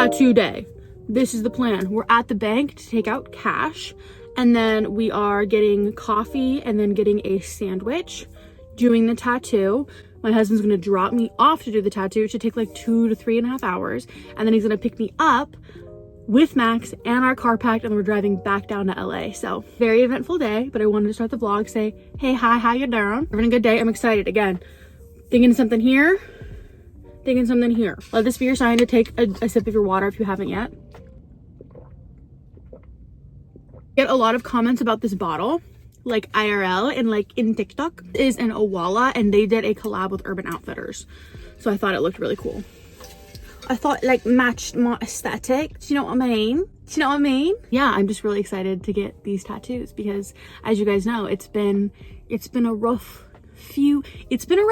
tattoo day. This is the plan. We're at the bank to take out cash, and then we are getting coffee and then getting a sandwich, doing the tattoo. My husband's gonna drop me off to do the tattoo. It should take like 2 to 3.5 hours. And then he's gonna pick me up with Max and our car packed, and we're driving back down to LA. So very eventful day, but I wanted to start the vlog, say, hey, hi, how you doing? Having a good day. I'm excited. Again, thinking something here, thinking something here. Let this be your sign to take a sip of your water if you haven't yet. Get a lot of comments about this bottle, like IRL and like in TikTok. It is an Owala, and they did a collab with Urban Outfitters. So I thought it looked really cool. I thought like matched my aesthetic. Do you know what I mean? Do you know what I mean? Yeah, I'm just really excited to get these tattoos because, as you guys know, it's been a rough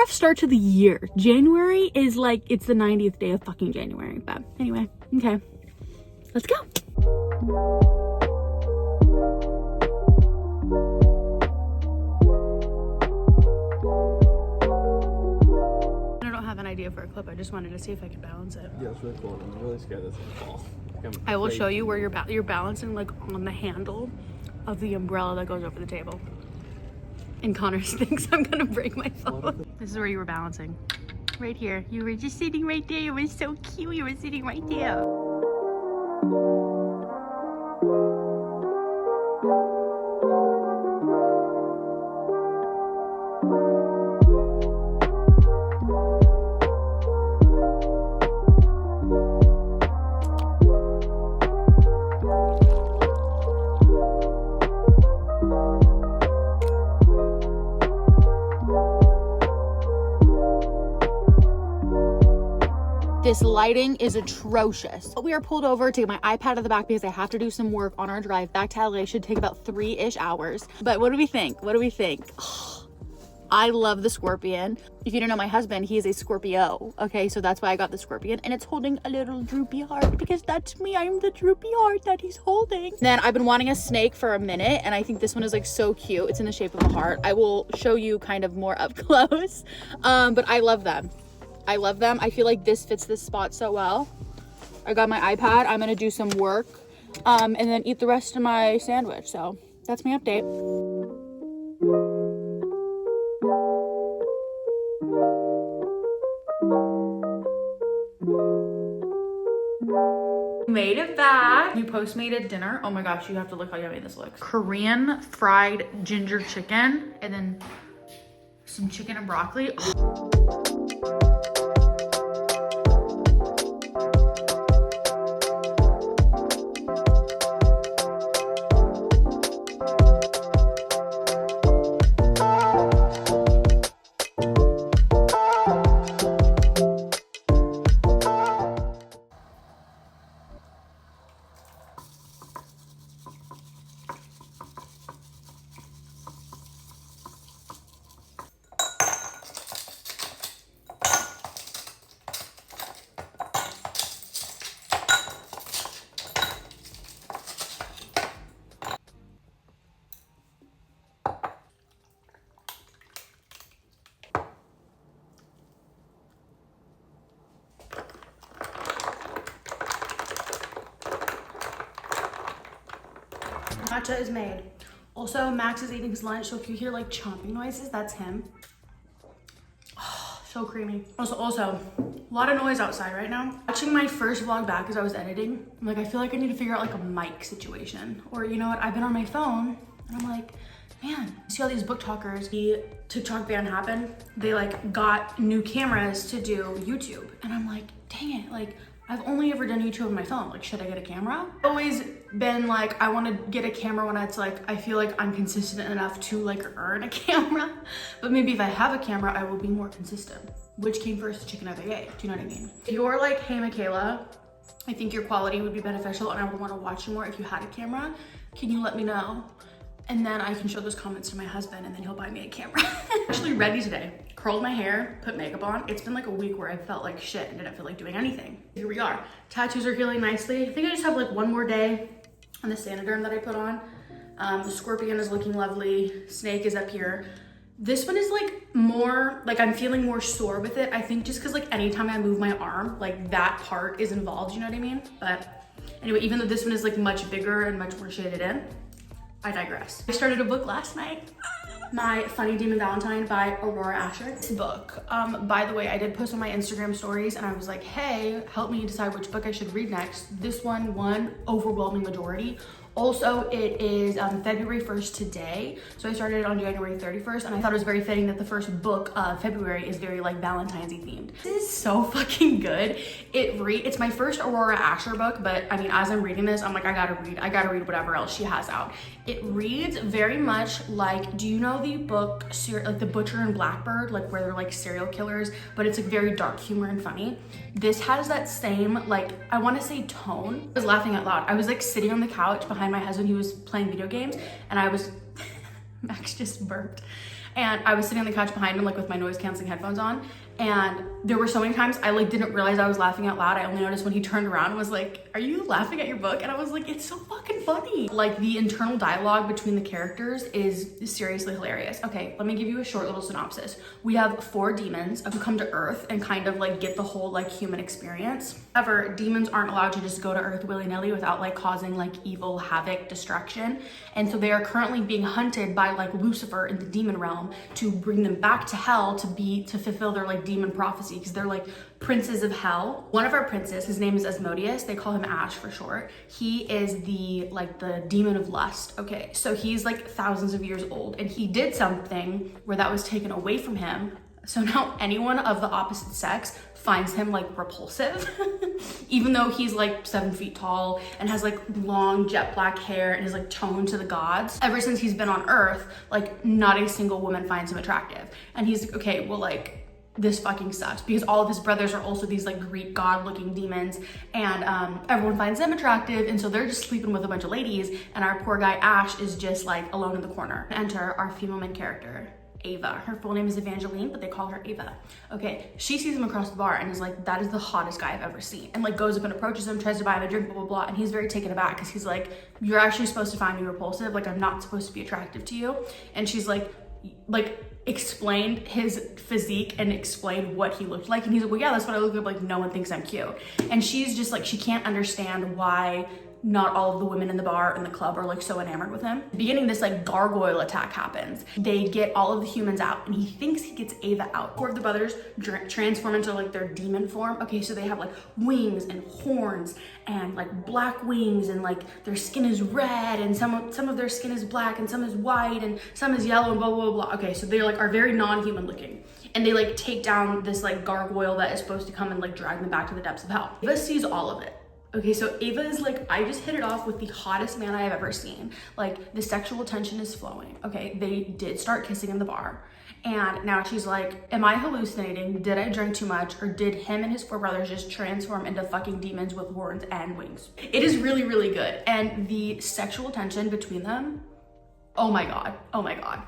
start to the year. January is like, it's the 90th day of fucking January. But anyway, okay, let's go. Idea for a clip. I just wanted to see if I could balance it. Yeah, it's really cool. I'm really scared that's gonna fall. I will show you where you're balancing, like on the handle of the umbrella that goes over the table. And Connor thinks I'm gonna break my phone. This is where you were balancing. Right here. You were just sitting right there. It was so cute. You were sitting right there. This lighting is atrocious. We are pulled over to get my iPad out of the back because I have to do some work on our drive back to LA. Should take about 3-ish hours. But what do we think? What do we think? Oh, I love the Scorpion. If you don't know my husband, he is a Scorpio. Okay, so that's why I got the Scorpion. And it's holding a little droopy heart because that's me. I'm the droopy heart that he's holding. Then I've been wanting a snake for a minute, and I think this one is like so cute. It's in the shape of a heart. I will show you kind of more up close. But I love them. I love them. I feel like this fits this spot so well. I got my iPad. I'm gonna do some work and then eat the rest of my sandwich. So that's my update. Made it back. You Postmated dinner. Oh my gosh, you have to look how yummy this looks. Korean fried ginger chicken and then some chicken and broccoli. Oh. Matcha is made. Also, Max is eating his lunch, so if you hear like chomping noises, that's him. Oh, so creamy. Also, a lot of noise outside right now. Watching my first vlog back as I was editing, I'm like, I feel like I need to figure out like a mic situation. Or you know what, I've been on my phone and I'm like, man, see all these BookTokers, the TikTok ban happened. They like got new cameras to do YouTube. And I'm like, dang it, like I've only ever done YouTube on my phone. Like, should I get a camera? I've always been like, I want to get a camera when it's like, I feel like I'm consistent enough to like earn a camera. But maybe if I have a camera, I will be more consistent. Which came first, chicken or the egg? Do you know what I mean? If you're like, hey, Michaela, I think your quality would be beneficial and I would want to watch you more if you had a camera. Can you let me know? And then I can show those comments to my husband and then he'll buy me a camera. Actually ready today. Curled my hair, put makeup on. It's been like a week where I felt like shit and didn't feel like doing anything. Here we are. Tattoos are healing nicely. I think I just have like one more day on the Sanoderm that I put on. The Scorpion is looking lovely. Snake is up here. This one is like more, like I'm feeling more sore with it. I think just cause like anytime I move my arm, like that part is involved, you know what I mean? But anyway, even though this one is like much bigger and much more shaded in, I digress. I started a book last night. My Funny Demon Valentine by Aurora Ascher. This book, by the way, I did post on my Instagram stories and I was like, hey, help me decide which book I should read next. This one won overwhelming majority. Also, it is February 1st today. So I started it on January 31st and I thought it was very fitting that the first book of February is very like Valentine's-y themed. This is so fucking good. It's my first Aurora Ascher book, but I mean, as I'm reading this, I'm like, I gotta read whatever else she has out. It reads very much like, do you know the book, like The Butcher and Blackbird, like where they're like serial killers, but it's like very dark humor and funny. This has that same, like, I wanna say tone. I was laughing out loud. I was like sitting on the couch behind my husband, he was playing video games, and I was, Max just burped. And I was sitting on the couch behind him, like with my noise canceling headphones on. And there were so many times I like didn't realize I was laughing out loud. I only noticed when he turned around and was like, are you laughing at your book? And I was like, it's so fucking funny. Like the internal dialogue between the characters is seriously hilarious. Okay, let me give you a short little synopsis. We have 4 demons who come to Earth and kind of like get the whole like human experience. However, demons aren't allowed to just go to Earth willy-nilly without like causing like evil, havoc, destruction. And so they are currently being hunted by like Lucifer in the demon realm to bring them back to hell to fulfill their like demon prophecy, because they're like princes of hell. One of our princes, his name is Asmodeus, they call him Ash for short. He is the demon of lust. Okay, so he's like thousands of years old and he did something where that was taken away from him. So now anyone of the opposite sex finds him like repulsive, even though he's like 7 feet tall and has like long jet black hair and is like toned to the gods. Ever since he's been on Earth, like not a single woman finds him attractive. And he's like, okay, well, like this fucking sucks, because all of his brothers are also these like Greek god looking demons, and everyone finds them attractive, and so they're just sleeping with a bunch of ladies, and our poor guy Ash is just like alone in the corner. Enter our female main character, Ava. Her full name is Evangeline, but they call her Ava. Okay, she sees him across the bar and is like, that is the hottest guy I've ever seen. And like goes up and approaches him, tries to buy him a drink, blah, blah, blah. And he's very taken aback because he's like, you're actually supposed to find me repulsive. Like, I'm not supposed to be attractive to you. And she's like explained his physique and explained what he looked like. And he's like, well, yeah, that's what I look like no one thinks I'm cute. And she's just like, she can't understand why not all of the women in the bar and the club are like so enamored with him. Beginning, this like gargoyle attack happens. They get all of the humans out and he thinks he gets Ava out. 4 of the brothers transform into like their demon form. Okay, so they have like wings and horns and like black wings, and like their skin is red, and some of their skin is black and some is white and some is yellow and blah, blah, blah. Okay, so they like are very non-human looking. And they like take down this like gargoyle that is supposed to come and like drag them back to the depths of hell. Ava sees all of it. Okay, so Ava is like, I just hit it off with the hottest man I have ever seen. Like, the sexual tension is flowing. Okay, they did start kissing in the bar. And now she's like, am I hallucinating? Did I drink too much? Or did him and his 4 brothers just transform into fucking demons with horns and wings? It is really, really good. And the sexual tension between them, oh my God, oh my God.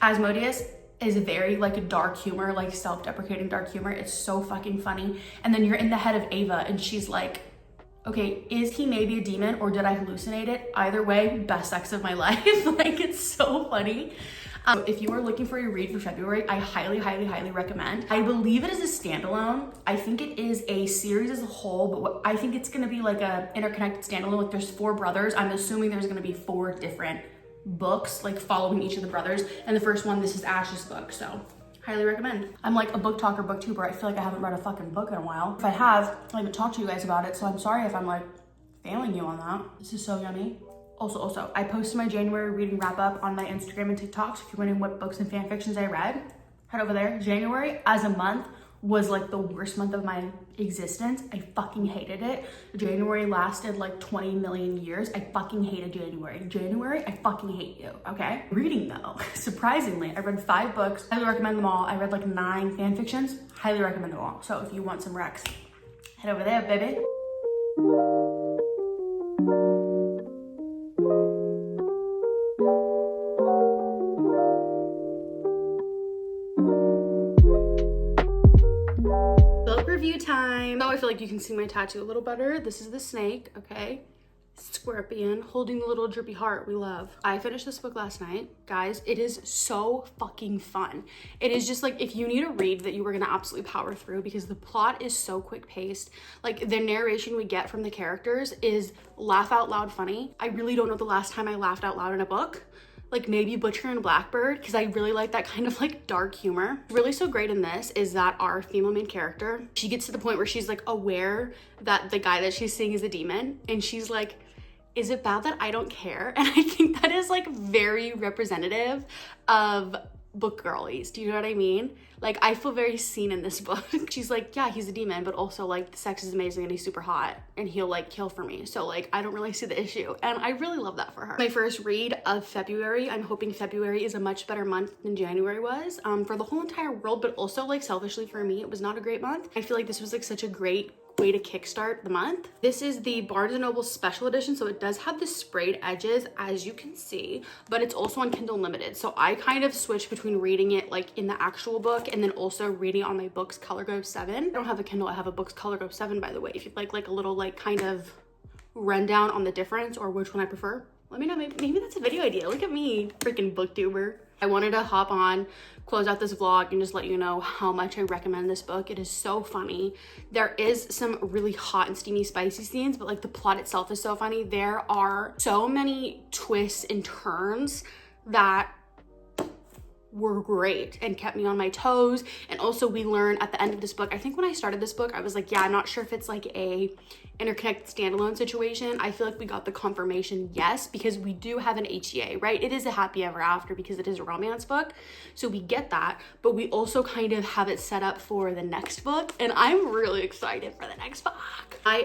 Asmodeus is very like dark humor, like self-deprecating dark humor. It's so fucking funny. And then you're in the head of Ava and she's like, okay, is he maybe a demon or did I hallucinate it? Either way, best sex of my life. Like, it's so funny. If you are looking for a read for February, I highly, highly, highly recommend. I believe it is a standalone. I think it is a series as a whole, but I think it's gonna be like a interconnected standalone. Like, there's 4 brothers. I'm assuming there's gonna be 4 different books, like following each of the brothers. And the first one, this is Ash's book, so highly recommend. I'm like a book talker, booktuber. I feel like I haven't read a fucking book in a while. If I have, I haven't talked to you guys about it, so I'm sorry if I'm like failing you on that. This is so yummy. Also, I posted my January reading wrap up on my Instagram and TikTok, so if you're wondering what books and fan fictions I read, head over there. January as a month was like the worst month of my existence. I fucking hated it. January lasted like 20 million years. I fucking hated January. January, I fucking hate you, okay? Reading though, surprisingly, I read 5 books. Highly recommend them all. I read like 9 fan fictions. Highly recommend them all. So if you want some recs, head over there, baby. Review time. Now I feel like you can see my tattoo a little better. This is the snake, okay? Scorpion holding the little drippy heart we love. I finished this book last night. Guys, it is so fucking fun. It is just like, if you need a read that you were gonna absolutely power through, because the plot is so quick paced. Like, the narration we get from the characters is laugh out loud funny. I really don't know the last time I laughed out loud in a book. Like maybe Butcher and Blackbird, because I really like that kind of like dark humor. Really so great in this is that our female main character, she gets to the point where she's like aware that the guy that she's seeing is a demon, and she's like, is it bad that I don't care? And I think that is like very representative of book girlies. Do you know what I mean? Like, I feel very seen in this book. She's like, yeah, he's a demon, but also like the sex is amazing and he's super hot and he'll like kill for me. So like, I don't really see the issue. And I really love that for her. My first read of February. I'm hoping February is a much better month than January was for the whole entire world, but also like selfishly for me, it was not a great month. I feel like this was like such a great way to kickstart the month. This is the Barnes & Noble special edition, so it does have the sprayed edges, as you can see, but it's also on Kindle Unlimited. So I kind of switched between reading it like in the actual book and then also reading on my Books Color Go 7. I don't have a Kindle, I have a Books Color Go 7, by the way. If you'd like a little like kind of rundown on the difference or which one I prefer, let me know. Maybe that's a video idea. Look at me, freaking booktuber. I wanted to hop on, close out this vlog, and just let you know how much I recommend this book. It is so funny. There is some really hot and steamy spicy scenes, but like the plot itself is so funny. There are so many twists and turns that were great and kept me on my toes. And also we learn at the end of this book, I think when I started this book, I was like, yeah, I'm not sure if it's like a interconnected standalone situation. I feel like we got the confirmation, yes, because we do have an HEA, right? It is a happy ever after because it is a romance book. So we get that, but we also kind of have it set up for the next book. And I'm really excited for the next book.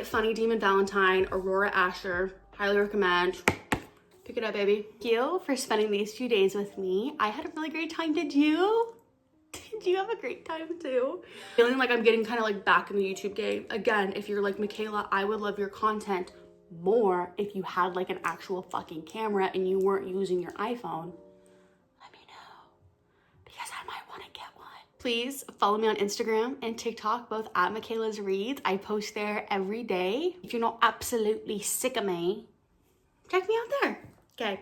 Funny Demon Valentine, Aurora Ascher, highly recommend. Pick it up, baby. Thank you for spending these few days with me. I had a really great time. Did you? Did you have a great time too? Feeling like I'm getting kind of like back in the YouTube game. Again, if you're like, Michaela, I would love your content more if you had like an actual fucking camera and you weren't using your iPhone. Let me know, because I might want to get one. Please follow me on Instagram and TikTok, both at Michaela's Reads. I post there every day. If you're not absolutely sick of me, check me out there. Okay,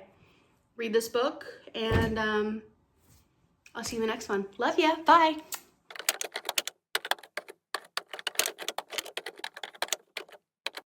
read this book, and I'll see you in the next one. Love ya. Bye.